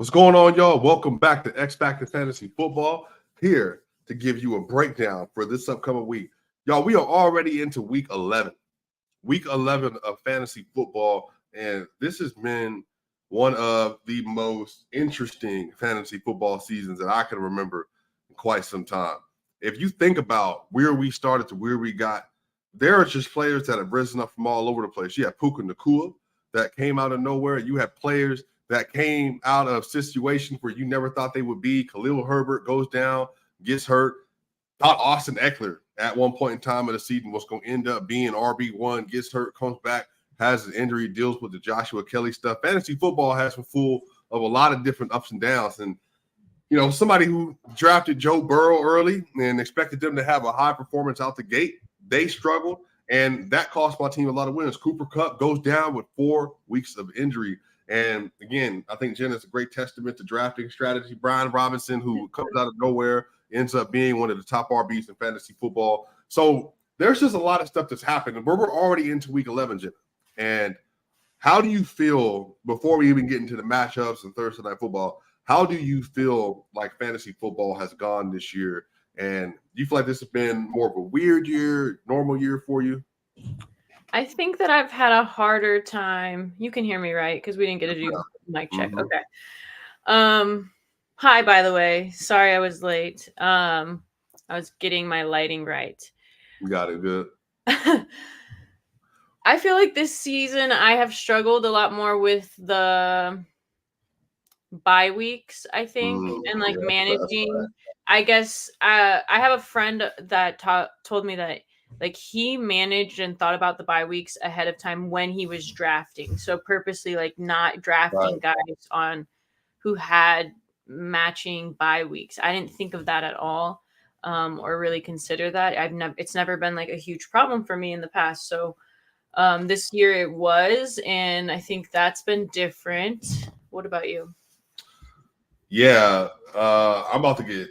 What's going on, y'all? Welcome back to X Factor Fantasy Football. Here to give you a breakdown for this upcoming week. Y'all, we are already into week 11. Week 11 of fantasy football, and this has been one of the most interesting fantasy football seasons that I can remember in quite some time. If you think about where we started to where we got, there are just players that have risen up from all over the place. You have Puka Nacua that came out of nowhere. You have players that came out of situations where you never thought they would be. Khalil Herbert goes down, gets hurt. Thought Austin Eckler at one point in time of the season was going to end up being RB1, gets hurt, comes back, has an injury, deals with the Joshua Kelly stuff. Fantasy football has been full of a lot of different ups and downs. And, you know, somebody who drafted Joe Burrow early and expected them to have a high performance out the gate, they struggled, and that cost my team a lot of wins. Cooper Kupp goes down with 4 weeks of injury. And again, I think Jen is a great testament to drafting strategy. Brian Robinson, who comes out of nowhere, ends up being one of the top RBs in fantasy football. So there's just a lot of stuff that's happened. And we're already into week 11, Jen. And how do you feel, before we even get into the matchups and Thursday Night Football, how do you feel like fantasy football has gone this year? And do you feel like this has been more of a weird year, normal year for you? I think that I've had a harder time. You can hear me, right? Because we didn't get to do mic check. Mhm. Okay. Hi, by the way. Sorry I was late. I was getting my lighting right. You got it good. I feel like this season I have struggled a lot more with the bye weeks, I think, and like Yeah, that's managing. I guess I have a friend that told me that like he managed and thought about the bye weeks ahead of time when he was drafting. So purposely like not drafting right. guys on who had matching bye weeks. I didn't think of that at all, or really consider that. It's never been like a huge problem for me in the past. So this year it was, and I think that's been different. What about you? Yeah, I'm about to get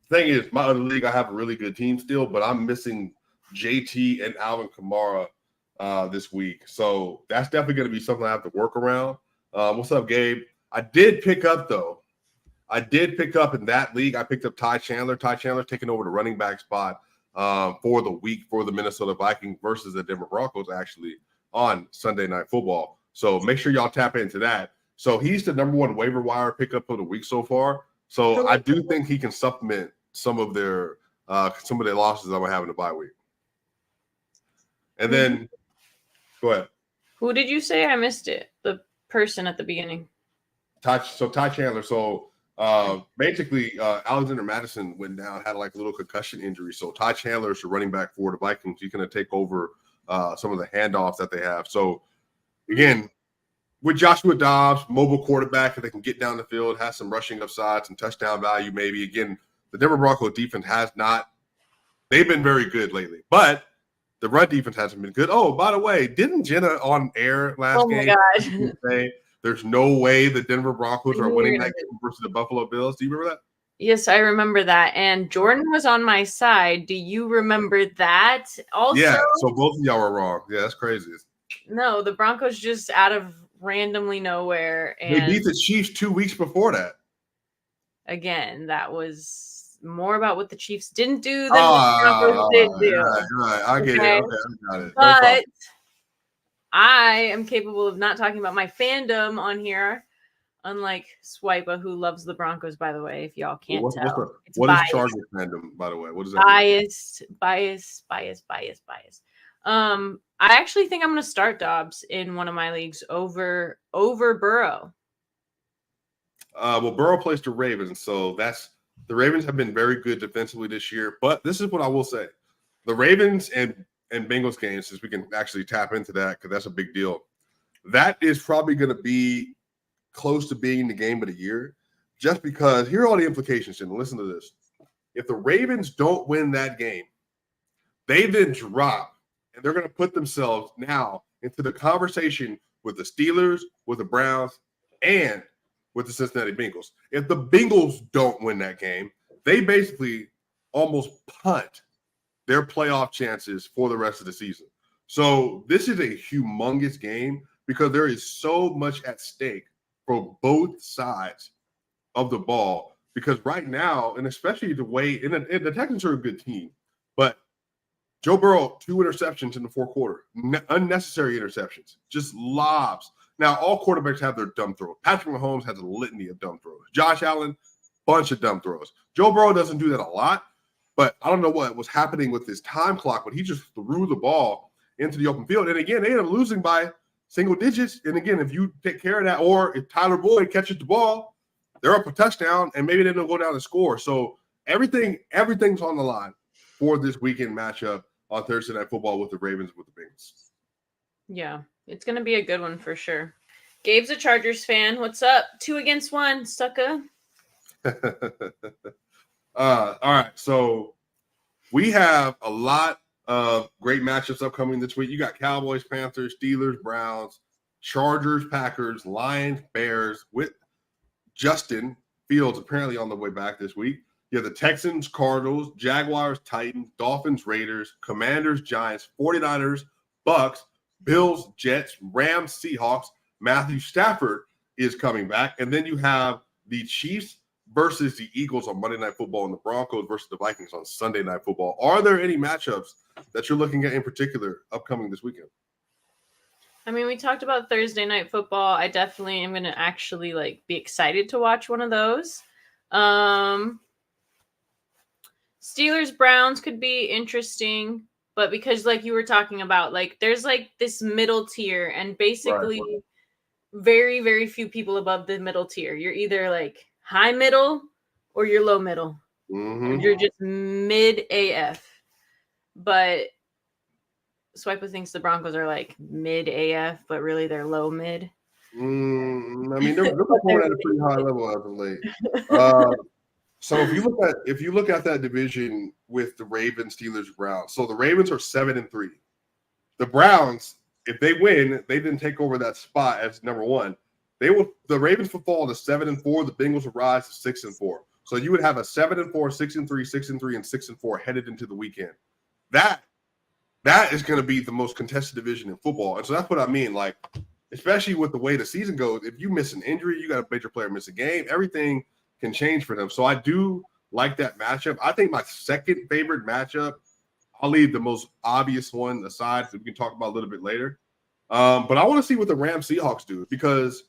thing is, my other league, I have a really good team still, but I'm missing JT and Alvin Kamara this week. So that's definitely going to be something I have to work around. What's up, Gabe? I did pick up in that league. I picked up Ty Chandler. Ty Chandler's taking over the running back spot for the week for the Minnesota Vikings versus the Denver Broncos, actually, on Sunday Night Football. So make sure y'all tap into that. So he's the number one waiver wire pickup of the week so far. So I do think he can supplement some of their losses I'm gonna have in the bye week. And then go ahead. Who did you say? I missed it. The person at the beginning. Ty Chandler. So basically, Alexander Madison went down, had like a little concussion injury. So Ty Chandler is the running back for the Vikings. He's going to take over some of the handoffs that they have. So again, with Joshua Dobbs, mobile quarterback, that they can get down the field, has some rushing upside, some touchdown value, maybe. Again, the Denver Broncos defense has not. They've been very good lately, but the run defense hasn't been good. Oh, by the way, didn't Jenna on air last game say there's no way the Denver Broncos are winning that game versus the Buffalo Bills? Do you remember that? Yes, I remember that. And Jordan was on my side. Do you remember that? Also, yeah. So both of y'all were wrong. Yeah, that's crazy. No, the Broncos just out of randomly nowhere, and they beat the Chiefs 2 weeks before that. Again, that was more about what the Chiefs didn't do than what the Broncos did do. Right. I get it. Okay, I got it. But I am capable of not talking about my fandom on here, unlike Swipa, who loves the Broncos, by the way, if y'all can't tell. What is Chargers fandom, by the way? What is that? Bias. I actually think I'm going to start Dobbs in one of my leagues over Burrow. Well, Burrow plays the Ravens, so the Ravens have been very good defensively this year. But this is what I will say: the Ravens and Bengals games, since we can actually tap into that because that's a big deal. That is probably going to be close to being the game of the year, just because here are all the implications. And listen to this: if the Ravens don't win that game, they then drop, and they're going to put themselves now into the conversation with the Steelers, with the Browns, and with the Cincinnati Bengals. If the Bengals don't win that game, they basically almost punt their playoff chances for the rest of the season. So this is a humongous game because there is so much at stake for both sides of the ball, because right now, and especially the way, and the Texans are a good team, but Joe Burrow, 2 interceptions in the fourth quarter, unnecessary interceptions, just lobs. Now, all quarterbacks have their dumb throws. Patrick Mahomes has a litany of dumb throws. Josh Allen, bunch of dumb throws. Joe Burrow doesn't do that a lot, but I don't know what was happening with his time clock, but he just threw the ball into the open field. And again, they ended up losing by single digits. And again, if you take care of that, or if Tyler Boyd catches the ball, they're up a touchdown, and maybe they don't go down and score. So everything's on the line for this weekend matchup on Thursday Night Football with the Ravens with the Bengals. Yeah, it's going to be a good one for sure. Gabe's a Chargers fan. What's up? 2 against 1, sucker. All right, so we have a lot of great matchups upcoming this week. You got Cowboys, Panthers, Steelers, Browns, Chargers, Packers, Lions, Bears, with Justin Fields apparently on the way back this week. You have the Texans, Cardinals, Jaguars, Titans, Dolphins, Raiders, Commanders, Giants, 49ers, Bucks, Bills, Jets, Rams, Seahawks. Matthew Stafford is coming back. And then you have the Chiefs versus the Eagles on Monday Night Football, and the Broncos versus the Vikings on Sunday Night Football. Are there any matchups that you're looking at in particular upcoming this weekend? I mean, we talked about Thursday Night Football. I definitely am going to actually be excited to watch one of those. Steelers Browns could be interesting, but because you were talking about, there's this middle tier, and basically very, very few people above the middle tier. You're either high middle or you're low middle. Mm-hmm. You're just mid AF. But Swiper thinks the Broncos are mid AF, but really they're low mid. I mean, they're performing at a pretty high level as of late. So if you look at that division with the Ravens, Steelers, Browns, so the Ravens are 7-3. The Browns, if they win, they didn't take over that spot as number one. The Ravens will fall to 7-4. The Bengals will rise to 6-4. So you would have a 7-4, 6-3, 6-3, and 6-4 headed into the weekend. That is going to be the most contested division in football, and so that's what I mean. Especially with the way the season goes, if you miss an injury, you got a major player miss a game, everything can change for them. So I do like that matchup. I think my second favorite matchup, I'll leave the most obvious one aside, so we can talk about a little bit later. But I want to see what the Rams Seahawks do, because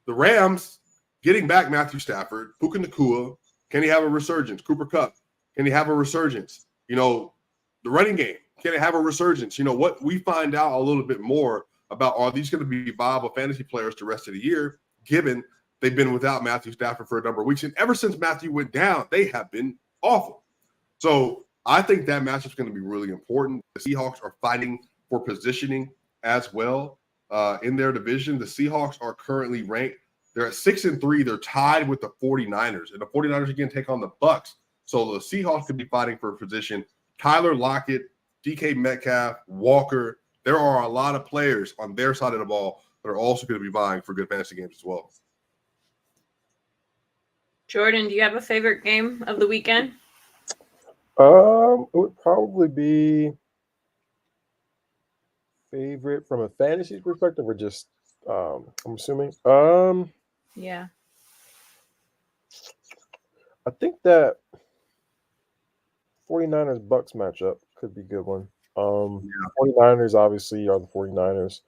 the Rams getting back Matthew Stafford, Puka Nacua, can he have a resurgence? Cooper Kupp, can he have a resurgence? The running game, can it have a resurgence? What we find out a little bit more about, are these going to be viable fantasy players the rest of the year, given they've been without Matthew Stafford for a number of weeks. And ever since Matthew went down, they have been awful. So I think that matchup is going to be really important. The Seahawks are fighting for positioning as well in their division. The Seahawks are currently ranked. They're at 6-3. They're tied with the 49ers. And the 49ers again take on the Bucks. So the Seahawks could be fighting for a position. Tyler Lockett, DK Metcalf, Walker. There are a lot of players on their side of the ball that are also going to be vying for good fantasy games as well. Jordan, do you have a favorite game of the weekend? It would probably be favorite from a fantasy perspective, or just I'm assuming. Yeah. I think that 49ers Bucks matchup could be a good one. 49ers obviously are the 49ers.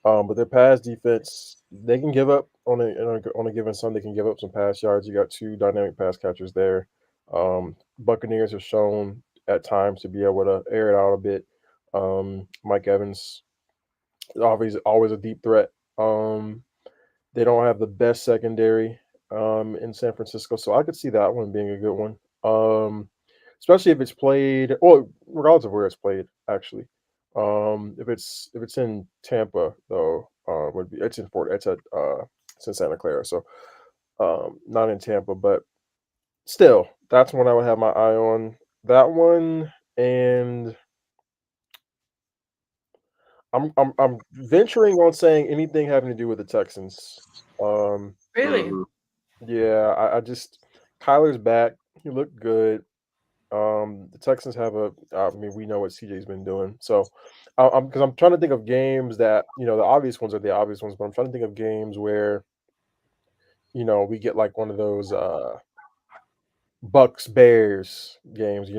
But their pass defense, they can give up on a given Sunday, can give up some pass yards. You got two dynamic pass catchers there. Buccaneers have shown at times to be able to air it out a bit. Mike Evans is obviously always a deep threat. They don't have the best secondary in San Francisco, so I could see that one being a good one. Especially if it's played, or regardless of where it's played, actually. If it's in Tampa though, it's in Santa Clara, so not in Tampa, but still, that's one I would have my eye on. That one, and I'm venturing on saying anything having to do with the Texans. Really? Yeah, I just Kyler's back. He looked good. The Texans have we know what CJ's been doing. So I'm trying to think of games that the obvious ones are the obvious ones, but I'm trying to think of games where we get like one of those Bucks Bears games.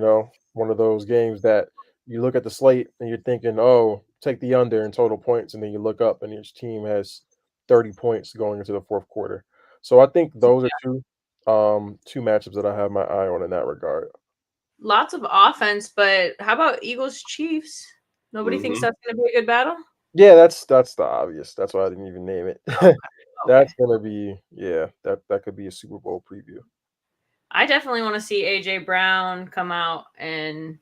One of those games that you look at the slate and you're thinking, oh, take the under in total points, and then you look up and each team has 30 points going into the fourth quarter. So I think those are two matchups that I have my eye on in that regard. Lots of offense, but how about Eagles Chiefs? Nobody thinks Mhm. that's going to be a good battle. Yeah, that's the obvious. That's why I didn't even name it. Okay. That's gonna be that could be a Super Bowl preview. I definitely want to see AJ Brown come out, and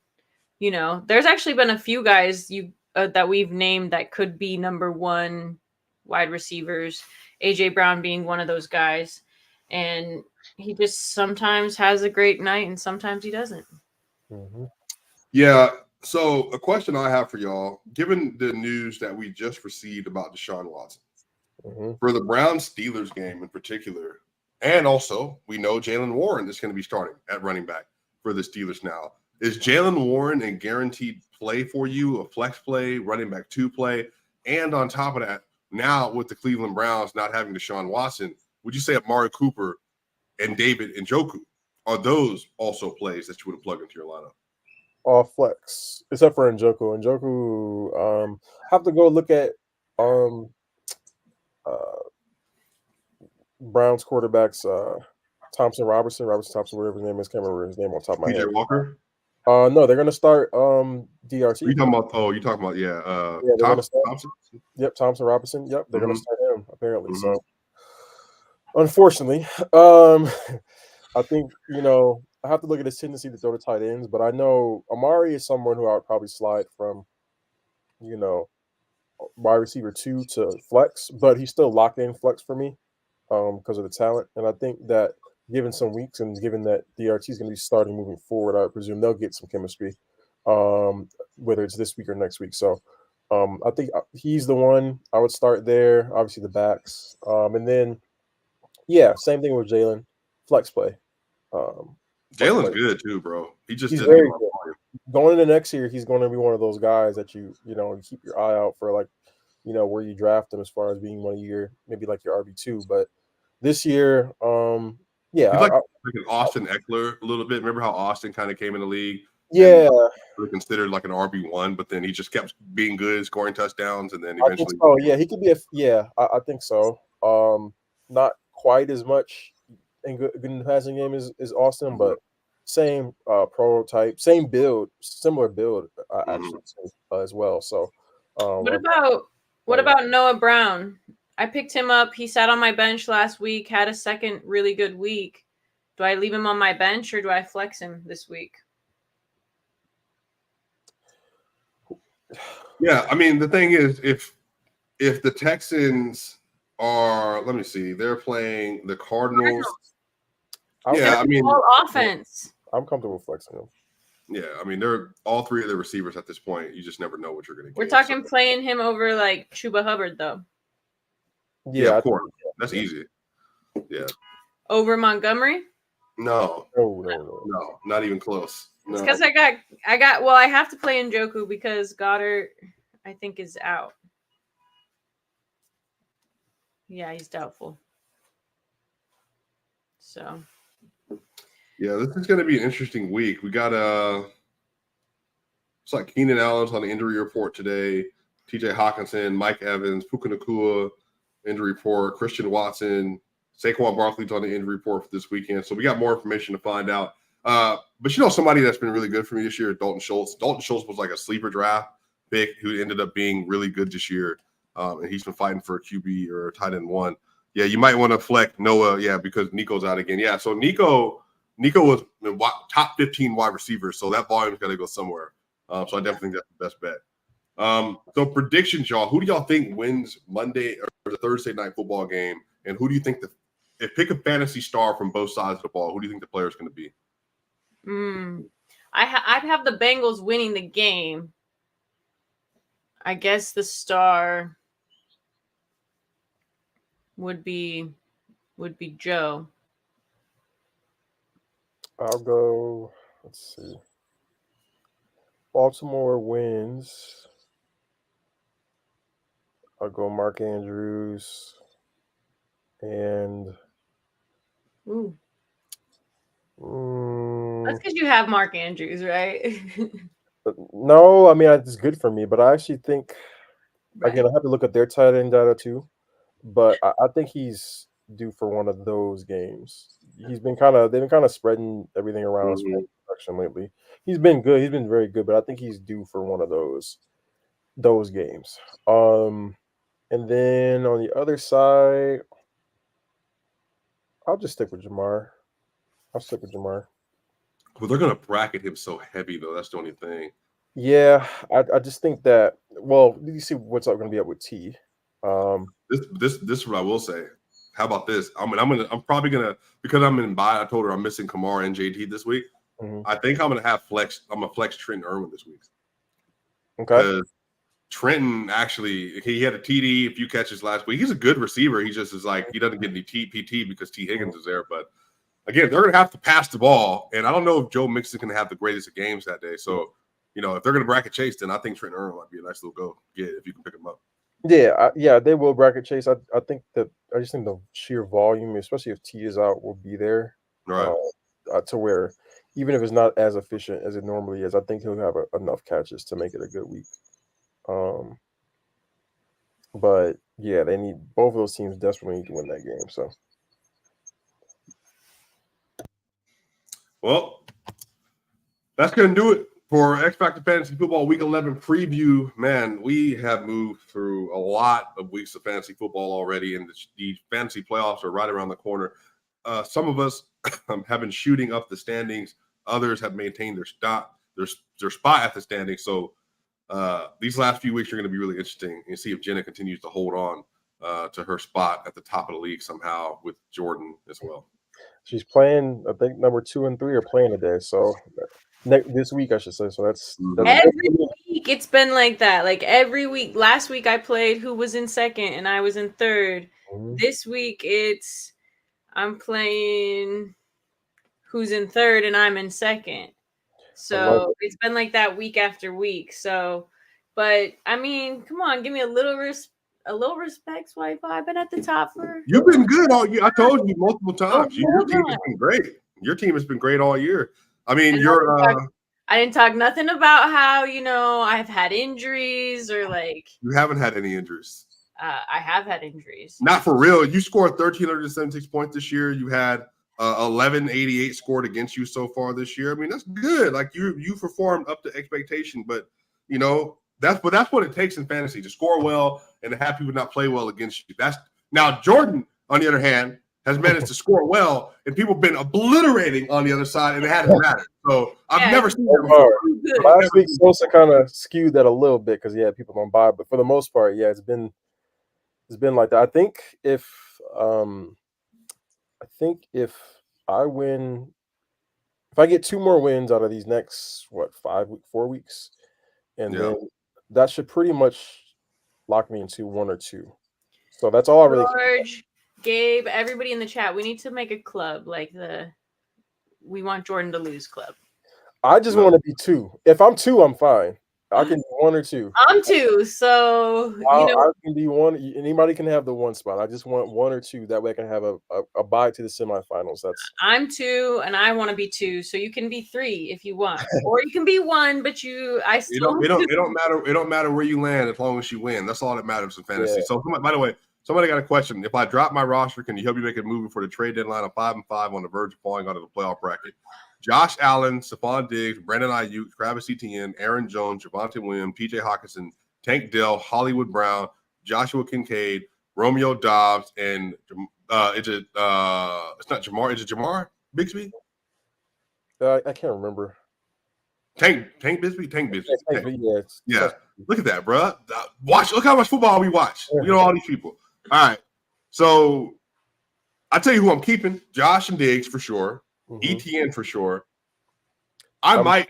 there's actually been a few guys that we've named that could be number one wide receivers. AJ Brown being one of those guys, and he just sometimes has a great night and sometimes he doesn't. Mhm. Yeah. So a question I have for y'all, given the news that we just received about Deshaun Watson, Mhm. for the Browns Steelers game in particular, and also we know Jalen Warren is going to be starting at running back for the Steelers now. Is Jalen Warren a guaranteed play for you, a flex play, running back 2 play? And on top of that, now with the Cleveland Browns not having Deshaun Watson, would you say Amari Cooper and David Njoku are those also plays that you would plug into your lineup? All flex, except for Njoku. Have to go look at um uh Browns quarterbacks Robertson Thompson, whatever his name is. Can't remember his name on top of my PJ head. Walker? No, they're gonna start Are you DRT. talking about? Oh, you talking about? Yeah, Yeah, they're gonna start. Thompson. Yep, Thompson Robinson. Yep, they're gonna Hmm. start him apparently. Hmm. So unfortunately, I think I have to look at his tendency to throw to tight ends, but I know Amari is someone who I would probably slide from you know wide receiver 2 to flex, but he's still locked in flex for me because of the talent. And I think that given some weeks and given that DRT is going to be starting moving forward, I presume they'll get some chemistry, whether it's this week or next week. So I think he's the one I would start there. Obviously the backs, and then yeah, same thing with Jalen, flex play. Flex Jalen's play. good too, bro. He just He's doesn't get a very lot of good. volume. Going into next year, he's going to be one of those guys that you keep your eye out for, like where you draft him as far as being one of your maybe like your RB2. But this year, yeah, He's like an Austin Eckler a little bit. Remember how Austin kind of came in the league and yeah, really considered like an RB1, but then he just kept being good, scoring touchdowns, and then I think eventually. so. Yeah, he could be I think so. Not quite as much good in the passing game as Austin, Mhm, but same prototype, same build, similar build mhm. actually as well. So, What of about what players. about Noah Brown? I picked him up. He sat on my bench last week, had a second really good week. Do I leave him on my bench or do I flex him this week? Yeah, I mean the thing is, if the Texans are, let me see, they're playing the Cardinals. I'm Yeah, I They're comfortable. mean, all Yeah, offense. I'm comfortable flexing him. yeah, I mean they're all three of the receivers at this point. You just never know what you're going to We're get. So talking playing him over like Chuba Hubbard though. yeah, Yeah, of I think, course, that's yeah. easy. Yeah, Over Montgomery? no, No. no, not even close. It's No. because I have to play Njoku because Goddard I think is out. Yeah, he's doubtful. So Yeah, this is going to be an interesting week. We got it's like Keenan Allen's on the injury report today. T.J. Hawkinson, Mike Evans, Puka Nacua, injury report. Christian Watson, Saquon Barkley's on the injury report for this weekend. So we got more information to find out. But somebody that's been really good for me this year, Dalton Schultz. Dalton Schultz was like a sleeper draft pick who ended up being really good this year. And he's been fighting for a QB or a tight end 1. Yeah, you might want to flex Noah, yeah, because Nico's out again. Yeah, so Nico was the top 15 wide receiver, so that volume's got to go somewhere. So I definitely think that's the best bet. So predictions, y'all. Who do y'all think wins Monday or the Thursday night football game? And who do you think if pick a fantasy star from both sides of the ball, who do you think the player is going to be? I'd have the Bengals winning the game. I guess the star would be Joe. I'll go. Let's see. Baltimore wins. I'll go Mark Andrews and Ooh. mm, That's because you have Mark Andrews, right? no, I mean it's good for me, but I actually think again Right. I have to look at their tight end data too. But I think he's due for one of those games. They've been kind of spreading everything around his Mhm. production lately. He's been good. He's been very good, but I think he's due for one of those games. And then on the other side, I'll just stick with Jamar. I'll stick with Jamar. Well, they're gonna bracket him so heavy though. That's the only thing. Yeah, I just think that. Well, you see what's going to be up with T. This is what I will say. How about this? I'm probably gonna, because I'm in bye. I told her I'm missing Kamara and JT this week. Mhm. I think I'm gonna flex Trenton Irwin this week Okay. because Trenton actually he had a TD, a few catches last week. He's a good receiver. He just is like he doesn't get any PT because T Higgins is there. But again, they're gonna have to pass the ball, and I don't know if Joe Mixon can have the greatest of games that day. So if they're gonna bracket Chase, then I think Trenton Irwin might be a nice little go get if you can pick him up. Yeah, they will bracket chase. I think that I just think the sheer volume, especially if T is out, will be there All uh, right. to where even if it's not as efficient as it normally is, I think he'll have enough catches to make it a good week. Um, but yeah, they need both of those teams desperately need to win that game. So Well, that's going to do it for X Factor Fantasy Football Week 11 preview. Man, we have moved through a lot of weeks of fantasy football already, and the fantasy playoffs are right around the corner. Some of us have been shooting up the standings. Others have maintained their spot at the standings. So these last few weeks are going to be really interesting and see if Jenna continues to hold on to her spot at the top of the league somehow with Jordan as well. she's playing. I think number 2 and 3 are playing today. So this week, I should say. So that's Mhm. Every week it's been like that. Like every week. Last week I played who was in second and I was in third. Mhm. This week I'm playing who's in third and I'm in second. I love So it. it's been like that week after week. So, but I mean, come on, give me a little respect, Swipe. I've been at the top for You've been good all year. I told you multiple oh, times. Your hold team has on. been great. Your team has been great all year. I mean, And I didn't talk nothing about how I've had injuries or like you haven't had any injuries. I have had injuries. Not for real. You scored 1,376 points this year. You had 1,188 scored against you so far this year. I mean, that's good. Like you performed up to expectation, but that's what it takes in fantasy to score well and to have people not play well against you. That's now Jordan, on the other hand, has managed to score well, and people have been obliterating on the other side, and it hasn't mattered. So I've Yeah, never seen that before. good. Last week, Sosa kind of skewed that a little bit because people don't buy, but for the most part, yeah, it's been like that. I think if I win, if I get 2 more wins out of these next 4 weeks, and Yeah. then that should pretty much lock me into 1 or 2. So that's all I really. George, Gabe, everybody in the chat, we need to make a club like we want Jordan to lose club. I just want to be 2. If I'm 2, I'm fine. I can be 1 or 2. I'm 2, so I can be 1. Anybody can have the 1 spot. I just want 1 or 2. That way I can have a bye to the semifinals. That's I'm 2 and I want to be 2, so you can be 3 if you want, or you can be 1, but I still It don't matter. It don't matter where you land as long as you win. That's all that matters in fantasy. Yeah. So, by the way, somebody got a question. If I drop my roster, can you help me make a move before the trade deadline? I'm 5-5 on the verge of falling out of the playoff bracket. Josh Allen, Stephon Diggs, Brandon Ayuk, Travis Etienne, Aaron Jones, Javonte Williams, T.J. Hawkinson, Tank Dell, Hollywood Brown, Joshua Kincaid, Romeo Dobbs, and it's not Jamar. Is it Jamar Bixby? I can't remember. Tank Bisbee. Yeah. Look at that, bro. Look how much football we watch. All these people. All right. So I tell you who I'm keeping: Josh and Diggs for sure. ETN for sure. I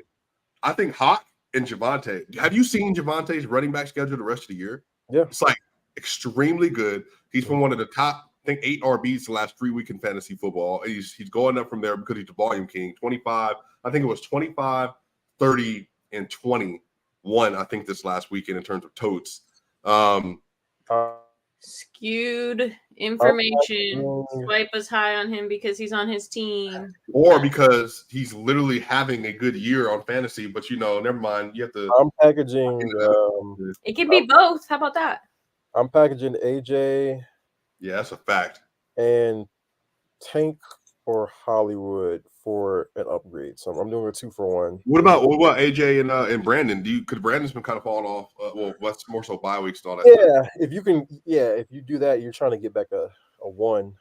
think Hawk and Javonte. Have you seen Javonte's running back schedule the rest of the year? Yeah. It's like extremely good. He's been one of the top, I think, 8 RBs the last 3 weeks in fantasy football. He's going up from there because he's the volume king. 25, I think it was 25, 30, and 21, I think, this last weekend in terms of totes. Uh, Skewed information. packaging- Swipe us high on him because he's on his team. Or because he's literally having a good year on fantasy, but never mind. You have to. I'm packaging. It can be both. How about that? I'm packaging AJ Yeah, that's a fact. and Tank or Hollywood for an upgrade. So I'm doing a 2-for-1. What about AJ and Brandon? Because Brandon's been kind of falling off. Well, that's more so bye weeks and all that. Yeah, if you do that, you're trying to get back a 1,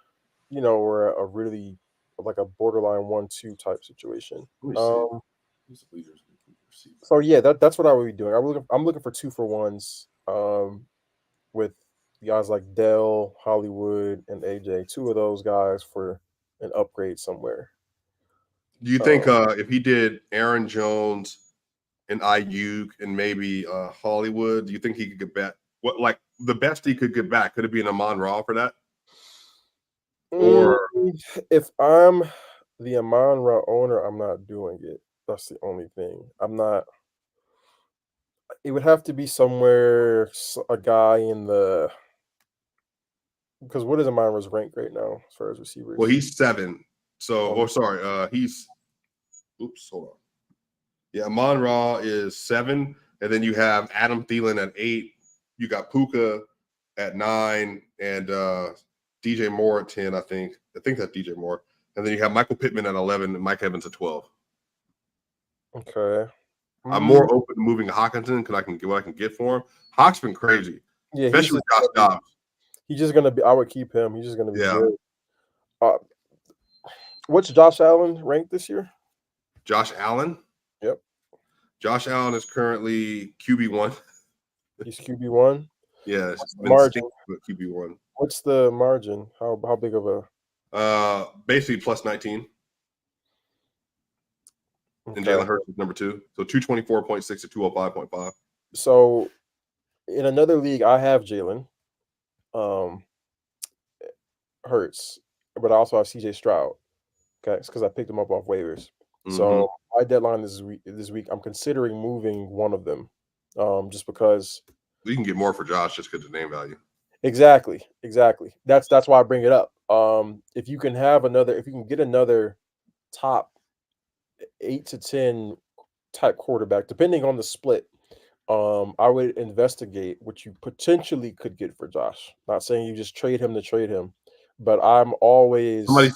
or a really like a borderline 1-2 type situation. So yeah, that's what I would be doing. I'm looking for 2-for-1s. With guys like Dell, Hollywood, and AJ, 2 of those guys for an upgrade somewhere. Do you think if he did Aaron Jones and Ayuk and maybe Hollywood, do you think he could get back? What, like the best he could get back? Could it be an Amon-Ra for that? Or if I'm the Amon-Ra owner, I'm not doing it. That's the only thing. I'm not. It would have to be somewhere a guy in the. Because what is Amon-Ra's rank right now as far as receivers? well, he's 7. So, he's. Oops, hold on. Yeah, Amon-Ra is 7, and then you have Adam Thielen at 8. You got Puka at 9, and DJ Moore at 10. I think that's DJ Moore, and then you have Michael Pittman at 11 and Mike Evans at 12. Okay. I'm more open to moving to Hockenson because I can get what I can get for him. Hawk's been crazy, Yeah, especially with Josh Dobbs. He's just gonna be. I would keep him. He's just gonna be Yeah. good. What's Josh Allen ranked this year? Josh Allen. Yep. Josh Allen is currently QB1. He's QB1. Yeah, What's the margin? QB1. What's the margin? How big of a? Basically plus 19. Okay. And Jalen Hurts is number 2. So 224.6 to 205.5. So in another league, I have Jalen Hurts, but I also have CJ Stroud. Okay, it's because I picked them up off waivers. Mm-hmm. So my deadline this week, I'm considering moving one of them, just because you can get more for Josh just because of name value. Exactly. That's why I bring it up. If you can get another top 8 to 10 type quarterback, depending on the split, I would investigate what you potentially could get for Josh. Not saying you just trade him to trade him, but I'm always. Somebody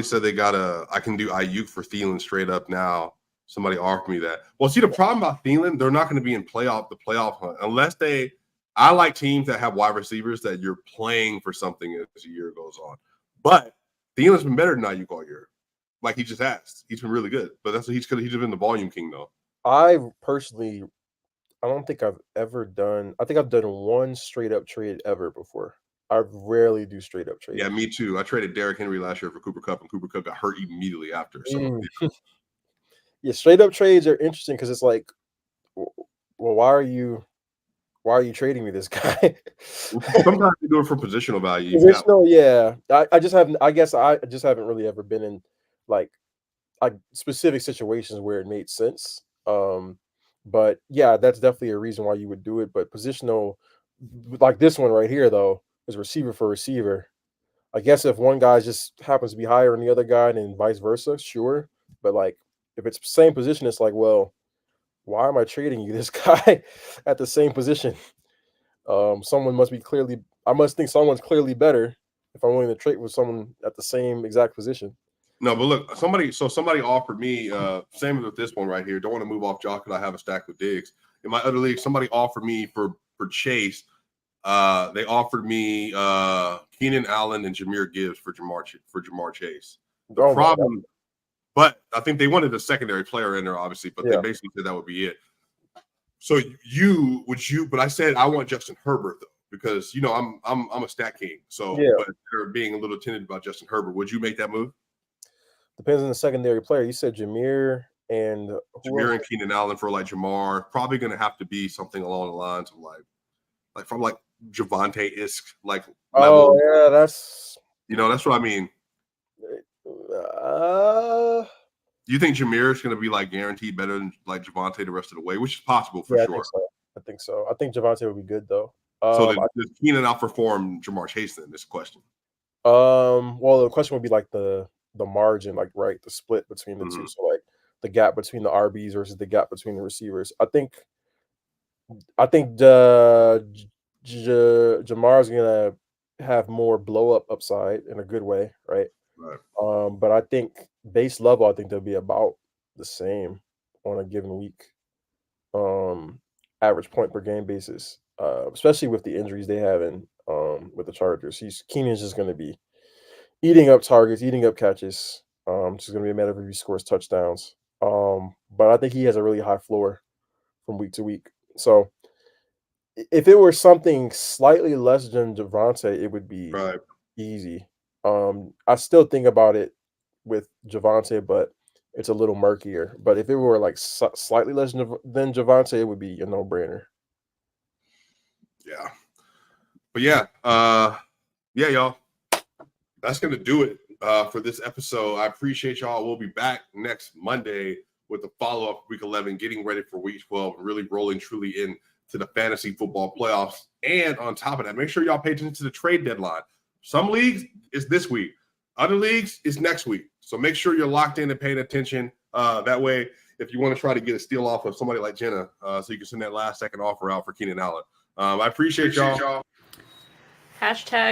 said they got I can do Ayuk for Thielen straight up now. Somebody offered me that. Well, see, the problem about Thielen, they're not going to be in the playoff hunt unless they. I like teams that have wide receivers that you're playing for something as the year goes on. But Thielen's been better than Ayuk all year. Like he just has. He's been really good. But that's what he's been the volume king though. I don't think I've ever done. I think I've done one straight up trade ever before. I rarely do straight up trades. Yeah, me too. I traded Derrick Henry last year for Cooper Kupp, and Cooper Kupp got hurt immediately after. So yeah, straight up trades are interesting because it's like, well, why are you trading me this guy? Sometimes you do it for positional value. Yeah. I just haven't. I guess I just haven't really ever been in like specific situations where it made sense. But yeah, that's definitely a reason why you would do it. But positional, like this one right here, though, is receiver for receiver. I guess if one guy just happens to be higher than the other guy, and vice versa, sure. But like if it's the same position, it's like, well, why am I trading you this guy at the same position? Someone must be clearly. I must think someone's clearly better if I'm willing to trade with someone at the same exact position. No, but look, somebody offered me, same with this one right here. Don't want to move off Josh because I have a stack with Diggs. In my other league, somebody offered me for Chase. They offered me Keenan Allen and Jahmyr Gibbs for Jamar Chase. The problem, but I think they wanted a secondary player in there, obviously, but they basically said that would be it. So but I said I want Justin Herbert though, because I'm a stat king. So but they're being a little timid about Justin Herbert. Would you make that move? Depends on the secondary player. You said Jahmyr and Keenan Allen for like Jamar. Probably going to have to be something along the lines of like from like Javonte-esque like level. Oh yeah, that's that's what I mean. Do you think Jahmyr is going to be like guaranteed better than like Javonte the rest of the way, which is possible for sure? I think so. I think Javonte would be good though. So does Keenan outperform Jamar Chase then? This question. Well, the question would be like the margin, like right, the split between the two. So like the gap between the RBs versus the gap between the receivers. I think Jamar's gonna have more blow up upside in a good way, right? Right. But I think base level, I think they'll be about the same on a given week. Average point per game basis, especially with the injuries they have in with the Chargers. Keenan's just gonna be eating up targets, eating up catches. Just gonna be a matter of if he scores touchdowns. But I think he has a really high floor from week to week. So if it were something slightly less than Javonte, it would be easy. I still think about it with Javonte, but it's a little murkier. But if it were like slightly less than Javonte, it would be a no-brainer. Yeah. But yeah, y'all. That's gonna do it for this episode. I appreciate y'all. We'll be back next Monday with the follow-up week 11, getting ready for week 12, really rolling truly into the fantasy football playoffs. And on top of that, make sure y'all pay attention to the trade deadline. Some leagues is this week, other leagues is next week. So make sure you're locked in and paying attention. That way, if you want to try to get a steal off of somebody like Jenna, so you can send that last second offer out for Keenan Allen. I appreciate y'all. Hashtag